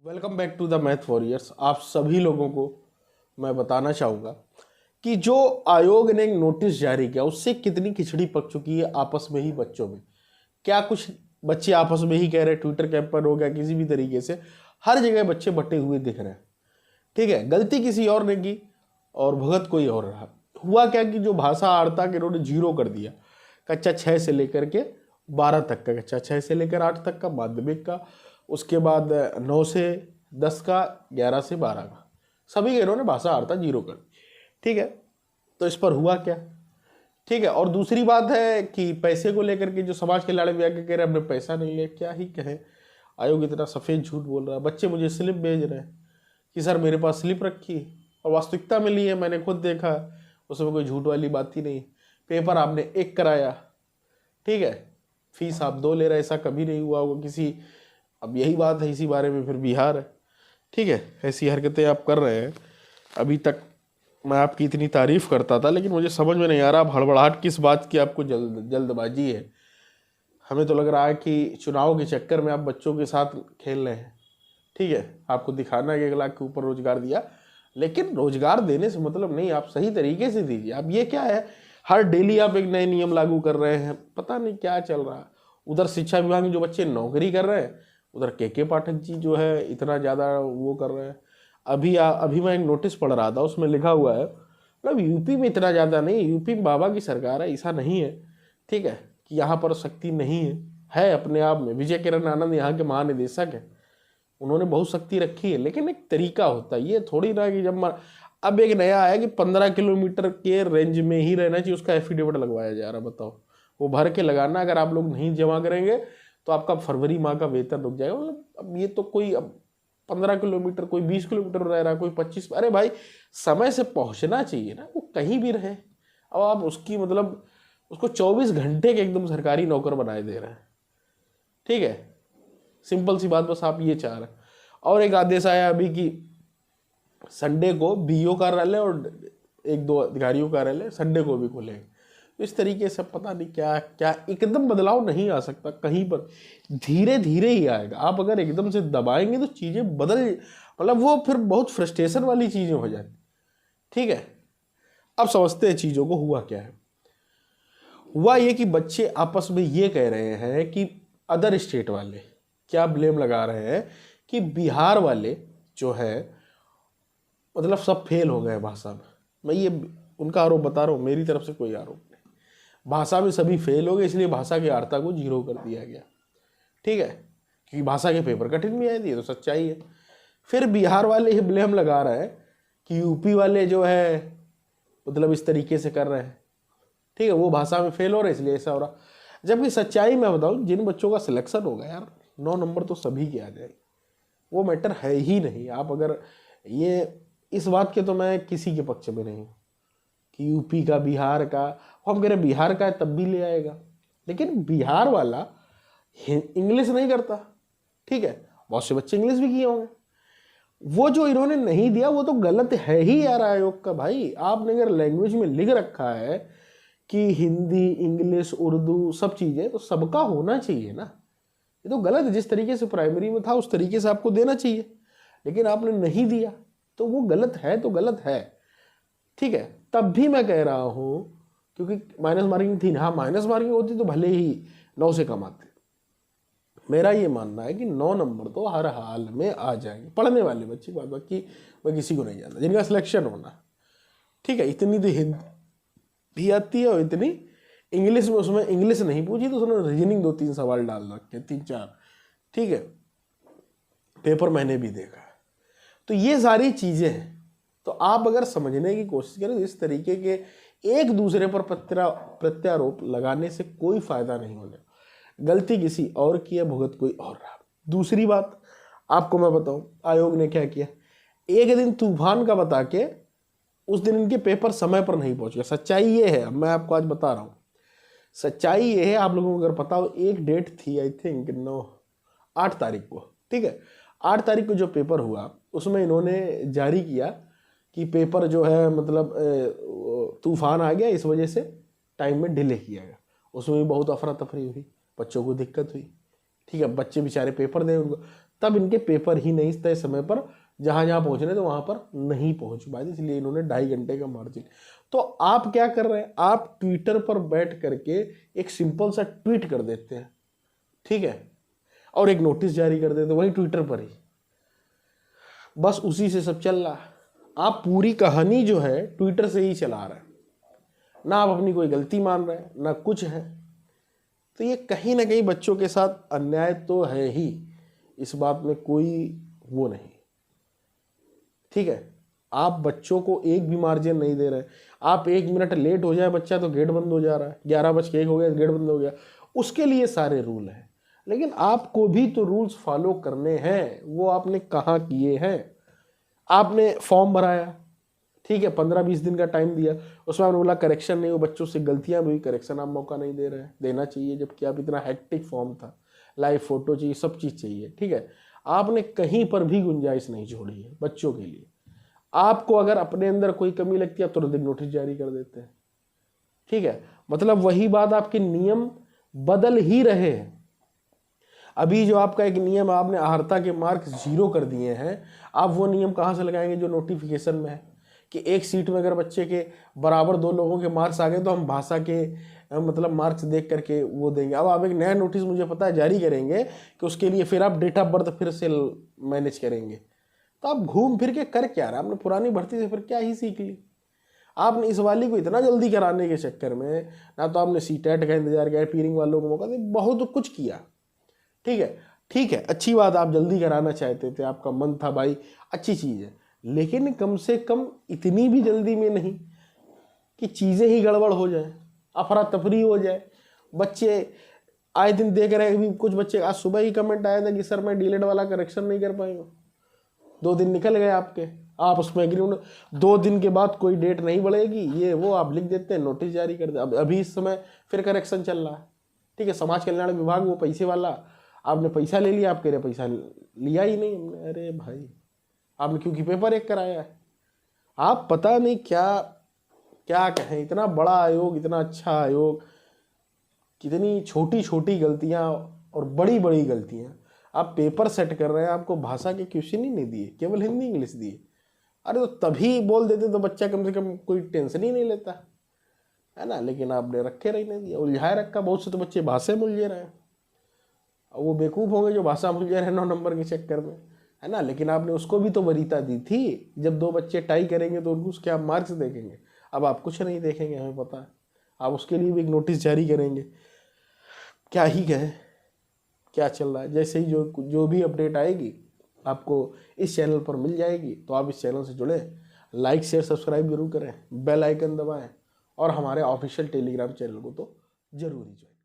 Welcome back to the math warriors. आप सभी लोगों को मैं बताना चाहूँगा कि जो आयोग ने एक नोटिस जारी किया उससे कितनी खिचड़ी पक चुकी है आपस में ही बच्चों में। क्या कुछ बच्चे आपस में ही कह रहे हैं, ट्विटर कैंपेन हो गया, किसी भी तरीके से हर जगह बच्चे बटे हुए दिख रहे हैं। ठीक है, गलती किसी और ने की और भुगत कोई और रहा। हुआ क्या कि जो भाषा आर्ता के इन्होंने जीरो कर दिया, कक्षा 6 से लेकर के 12 तक का, कक्षा 6 से लेकर 8 तक का माध्यमिक का, उसके बाद 9 से 10 का, 11 से 12 का, सभी के इन्होंने भाषा आर्ता जीरो कर दी। ठीक है, तो इस पर हुआ क्या? ठीक है, और दूसरी बात है कि पैसे को लेकर के जो समाज के लाड़े भी आके कह रहे हैं हमने पैसा नहीं लिया, क्या ही कहें। आयोग इतना सफ़ेद झूठ बोल रहा है। बच्चे मुझे स्लिप भेज रहे हैं कि सर मेरे पास स्लिप रखी है, और वास्तविकता में ली है, मैंने खुद देखा, उसमें कोई झूठ वाली बात ही नहीं। पेपर आपने एक कराया, ठीक है, फीस आप 2 ले रहे, ऐसा कभी नहीं हुआ होगा किसी। अब यही बात है, इसी बारे में फिर बिहार है। ठीक है, ऐसी हरकतें आप कर रहे हैं। अभी तक मैं आपकी इतनी तारीफ करता था, लेकिन मुझे समझ में नहीं आ रहा आप हड़बड़ाहट किस बात की, आपको जल्दबाजी है। हमें तो लग रहा है कि चुनाव के चक्कर में आप बच्चों के साथ खेल रहे हैं। ठीक है, आपको दिखाना है कि 1 लाख के ऊपर रोजगार दिया, लेकिन रोजगार देने से मतलब नहीं, आप सही तरीके से दीजिए। अब ये क्या है, हर डेली आप एक नए नियम लागू कर रहे हैं, पता नहीं क्या चल रहा है। उधर शिक्षा विभाग में जो बच्चे नौकरी कर रहे हैं, उधर के पाठक जी जो है इतना ज़्यादा वो कर रहे हैं। अभी मैं एक नोटिस पढ़ रहा था, उसमें लिखा हुआ है, मतलब यूपी में इतना ज़्यादा नहीं, यूपी में बाबा की सरकार है, ऐसा नहीं है। ठीक है, कि यहाँ पर शक्ति नहीं है अपने आप में। विजय किरण आनंद यहाँ के महानिदेशक है, उन्होंने बहुत शक्ति रखी है, लेकिन एक तरीका होता है। ये थोड़ी ना कि अब एक नया आया कि 15 किलोमीटर के रेंज में ही रहना चाहिए, उसका एफिडेविट लगवाया जा रहा। बताओ, वो भर के लगाना, अगर आप लोग नहीं जमा करेंगे तो आपका फरवरी माह का वेतन रुक जाएगा। मतलब अब ये तो कोई, अब 15 किलोमीटर, कोई 20 किलोमीटर रह रहा, कोई 25, अरे भाई समय से पहुंचना चाहिए ना, वो कहीं भी रहे। अब आप उसकी मतलब उसको 24 घंटे के एकदम सरकारी नौकर बनाए दे रहे हैं। ठीक है, सिंपल सी बात, बस आप ये चाह रहे हैं। और एक आदेश आया अभी कि संडे को बीओ कार्यालय और 1-2 अधिकारियों कार्यालय संडे को भी खुलेंगे। तो इस तरीके से पता नहीं क्या क्या, एकदम बदलाव नहीं आ सकता कहीं पर, धीरे धीरे ही आएगा। आप अगर एकदम से दबाएंगे तो चीज़ें बदल, मतलब वो फिर बहुत फ्रस्ट्रेशन वाली चीज़ें हो जाती। ठीक है, अब समझते हैं चीज़ों को। हुआ क्या है, हुआ ये कि बच्चे आपस में ये कह रहे हैं कि अदर स्टेट वाले क्या ब्लेम लगा रहे हैं कि बिहार वाले जो है मतलब सब फेल हो गए भाषा में। मैं ये उनका आरोप बता रहा हूँ, मेरी तरफ से कोई आरोप नहीं। भाषा में सभी फेल हो गए, इसलिए भाषा की आर्ता को जीरो कर दिया गया। ठीक है, क्योंकि भाषा के पेपर कठिन भी आए थे, ये तो सच्चाई है। फिर बिहार वाले ही ब्लेम लगा रहे हैं कि यूपी वाले जो है मतलब इस तरीके से कर रहे हैं। ठीक है, वो भाषा में फेल हो रहे इसलिए ऐसा हो रहा। जबकि सच्चाई मैं बताऊँ, जिन बच्चों का सिलेक्शन होगा यार, 9 नंबर तो सभी के आ जाएंगे, वो मैटर है ही नहीं। आप अगर ये, इस बात के तो मैं किसी के पक्ष में नहीं हूँ कि यूपी का, बिहार का, हम कह रहे बिहार का है तब भी ले आएगा, लेकिन बिहार वाला इंग्लिश नहीं करता। ठीक है, बहुत से बच्चे इंग्लिश भी किए होंगे, वो जो इन्होंने नहीं दिया वो तो गलत है ही यार आयोग का। भाई आपने अगर लैंग्वेज में लिख रखा है कि हिंदी, इंग्लिश, उर्दू सब चीज़ें, तो सबका होना चाहिए ना। ये तो गलत है, जिस तरीके से प्राइमरी में था उस तरीके से आपको देना चाहिए, लेकिन आपने नहीं दिया तो वो गलत है, तो गलत है। ठीक है, तब भी मैं कह रहा हूँ क्योंकि माइनस मार्किंग थी ना, हाँ माइनस मार्किंग होती तो भले ही 9 से कम आते। मेरा ये मानना है कि 9 नंबर तो हर हाल में आ जाएंगे पढ़ने वाले बच्चे की बात, बाकी मैं किसी को नहीं जानता जिनका सिलेक्शन होना। ठीक है, इतनी तो हिंदी भी आती है और इतनी इंग्लिश में, उसमें इंग्लिश नहीं पूछी तो उसने रीजनिंग 2-3 सवाल डाल रखे, 3-4। ठीक है, पेपर मैंने भी देखा। तो ये सारी चीज़ें हैं, तो आप अगर समझने की कोशिश करें तो इस तरीके के एक दूसरे पर प्रत्यारोप लगाने से कोई फायदा नहीं होने। गलती किसी और की है, भुगत कोई और रहा। दूसरी बात आपको मैं बताऊं, आयोग ने क्या किया, एक दिन तूफान का बता के उस दिन इनके पेपर समय पर नहीं पहुंचे। सच्चाई ये है, अब मैं आपको आज बता रहा हूँ, सच्चाई ये है। आप लोगों को अगर पता हो, एक डेट थी आई थिंक 8 तारीख को। ठीक है, 8 तारीख को जो पेपर हुआ उसमें इन्होंने जारी किया कि पेपर जो है मतलब तूफान आ गया, इस वजह से टाइम में डिले किया गया। उसमें भी बहुत अफरा तफरी हुई, बच्चों को दिक्कत हुई। ठीक है, बच्चे बेचारे पेपर दें, उनको तब इनके पेपर ही नहीं तय समय पर जहाँ जहाँ पहुँचने तो वहाँ पर नहीं पहुँच पाए, इसलिए इन्होंने 2.5 घंटे का मार्जिन। तो आप क्या कर रहे हैं, आप ट्विटर पर बैठ करके एक सिंपल सा ट्वीट कर देते हैं, ठीक है, और एक नोटिस जारी कर देते हैं वही ट्विटर पर ही, बस उसी से सब चल रहा है। आप पूरी कहानी जो है ट्विटर से ही चला रहे हैं, ना आप अपनी कोई गलती मान रहे हैं ना कुछ है। तो ये कहीं ना कहीं बच्चों के साथ अन्याय तो है ही, इस बात में कोई वो नहीं, ठीक है। आप बच्चों को एक भी मार्जिन नहीं दे रहे। आप 1 मिनट लेट हो जाए बच्चा तो गेट बंद हो जा रहा है, 11:01 हो गया गेट बंद हो गया, उसके लिए सारे रूल हैं। लेकिन आपको भी तो रूल्स फॉलो करने हैं, वो आपने कहाँ किए हैं। आपने फॉर्म भराया, ठीक है, 15-20 दिन का टाइम दिया, उसमें आपने बोला करेक्शन नहीं हो, बच्चों से गलतियां भी हुई, करेक्शन आप मौका नहीं दे रहे हैं, देना चाहिए, जबकि आप इतना हेक्टिक फॉर्म था, लाइव फोटो चाहिए, सब चीज़ चाहिए, ठीक है। आपने कहीं पर भी गुंजाइश नहीं छोड़ी है बच्चों के लिए। आपको अगर अपने अंदर कोई कमी लगती है आप तुरंत नोटिस जारी कर देते हैं, ठीक है। मतलब वही बात, आपके नियम बदल ही रहे हैं। अभी जो आपका एक नियम, आपने अहर्ता के मार्क्स 0 कर दिए हैं, आप वो नियम कहाँ से लगाएंगे जो नोटिफिकेशन में है कि एक सीट में अगर बच्चे के बराबर 2 लोगों के मार्क्स आ गए तो हम भाषा के मतलब मार्क्स देख करके वो देंगे। अब आप एक नया नोटिस मुझे पता है जारी करेंगे कि उसके लिए फिर आप डेट ऑफ बर्थ फिर से मैनेज करेंगे। तो आप घूम फिर के कर क्या रहे, आपने पुरानी भर्ती से फिर क्या ही सीख ली। आपने इस वाली को इतना जल्दी कराने के चक्कर में ना तो आपने सीटेट का इंतजार किया, पीरिंग वालों को मौका दे, बहुत कुछ किया, ठीक है। ठीक है, अच्छी बात, आप जल्दी कराना चाहते थे, आपका मन था भाई, अच्छी चीज़ है, लेकिन कम से कम इतनी भी जल्दी में नहीं कि चीज़ें ही गड़बड़ हो जाए, अफरा तफरी हो जाए। बच्चे आए दिन देख रहे हैं, कुछ बच्चे, आज सुबह ही कमेंट आया था कि सर मैं डिलेट वाला करेक्शन नहीं कर पाएंगे, 2 दिन निकल गए आपके, आप उसमें एग्रीमेंट, 2 दिन के बाद कोई डेट नहीं बढ़ेगी, ये वो आप लिख देते हैं, नोटिस जारी कर दे। अब अभी इस समय फिर करेक्शन चल रहा है, ठीक है। समाज कल्याण विभाग वो पैसे वाला, आपने पैसा ले लिया, आप कह रहे पैसा लिया ही नहीं हमने। अरे भाई, आपने क्योंकि पेपर एक कराया है। आप पता नहीं क्या क्या कहें, इतना बड़ा आयोग, इतना अच्छा आयोग, कितनी छोटी छोटी गलतियां और बड़ी बड़ी गलतियां। आप पेपर सेट कर रहे हैं, आपको भाषा के क्वेश्चन ही नहीं दिए, केवल हिंदी इंग्लिश दिए। अरे तो तभी बोल देते तो बच्चा कम से कम कोई टेंशन ही नहीं लेता, है ना। लेकिन आपने रखे रहने दिया, उलझाए रखा। बहुत से तो बच्चे भाषा मुलझे रहे हैं, वो बेवकूफ़ होंगे जो भाषा मुलझे रहे 9 नंबर के चक्कर में, है ना। लेकिन आपने उसको भी तो वरीयता दी थी, जब 2 बच्चे टाई करेंगे तो उनको उसके आप मार्क्स देखेंगे। अब आप कुछ नहीं देखेंगे, हमें पता है। आप उसके लिए भी एक नोटिस जारी करेंगे, क्या ही कहें, क्या चल रहा है। जैसे ही जो भी अपडेट आएगी आपको इस चैनल पर मिल जाएगी, तो आप इस चैनल से जुड़े, लाइक शेयर सब्सक्राइब जरूर करें, बेल आइकन दबाएं और हमारे ऑफिशियल टेलीग्राम चैनल को तो जरूर ही ज्वाइन